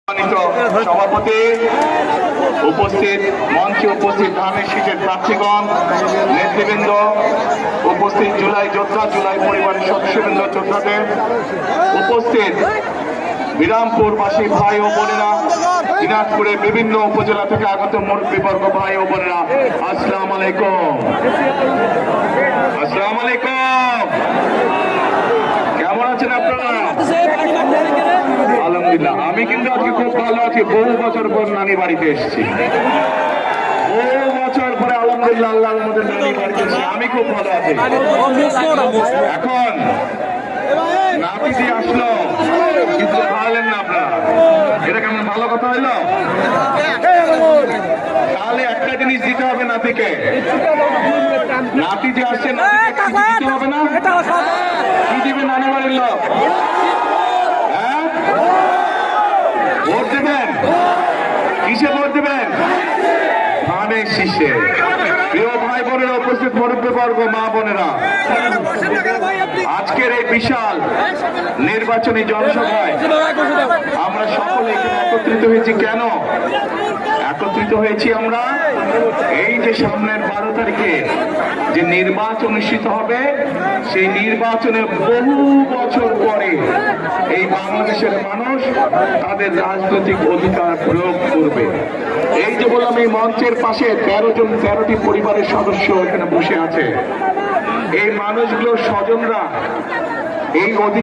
সভাপতি উপস্থিত, মঞ্চে উপস্থিত ধানের শীষের প্রার্থীগণ, নেতৃবৃন্দ উপস্থিত, জুলাই যোদ্ধা, জুলাই পরিবারের সদস্যবৃন্দ, যোদ্ধাদের উপস্থিত, বিরামপুরবাসী ভাই ও বোনেরা, দিনাজপুরের বিভিন্ন উপজেলা থেকে আগত মুরব্বীবর্গ ভাই ও বোনেরা, আসসালামু আলাইকুম। আসসালামু আলাইকুম। কেমন আছেন আপনারা? আলহামদুলিল্লাহ, আমি কিন্তু আজকে খুব ভালো আছি। বহু বছর পর নানি বাড়িতে এসেছি, বহু বছর পরে আলহামদুলিল্লাহ আল্লাহর রহমতে নানি বাড়িতে এসেছি। আমি খুব ভালো আছি। এখন নাতিজি আসলো, কিন্তু খাওয়ালেন না আপনারা, এটা কেমন ভালো কথা হইলো? তাহলে একটা জিনিস দিতে হবে নাতিকে। নাতি যে আসছে, নাতিকে দিতে হবে না? কি দিবে নানি বাড়ির লোক? ভোট দেবেন? কিসে ভোট দেবেন? ধানের শীষে। প্রিয় ভাই বোনেরা, উপস্থিত মুরব্বীবর্গ, মা বোনেরা, আজকের এই বিশাল নির্বাচনী জনসভায় আমরা সকলে এখানে একত্রিত হয়েছি। কেন একত্রিত হয়েছি আমরা? এই যে সামনের 12 তারিখে যে নির্বাচন অনুষ্ঠিত হবে, সেই নির্বাচনে বহু বছর পরে এই বাংলাদেশের মানুষ তাদের রাজনৈতিক অধিকার প্রয়োগ করবে। এই যে বললাম, এই মঞ্চের পাশে 13টি পরিবারের সদস্য এখানে বসে আছে। এই মানুষগুলোর স্বজনরা এই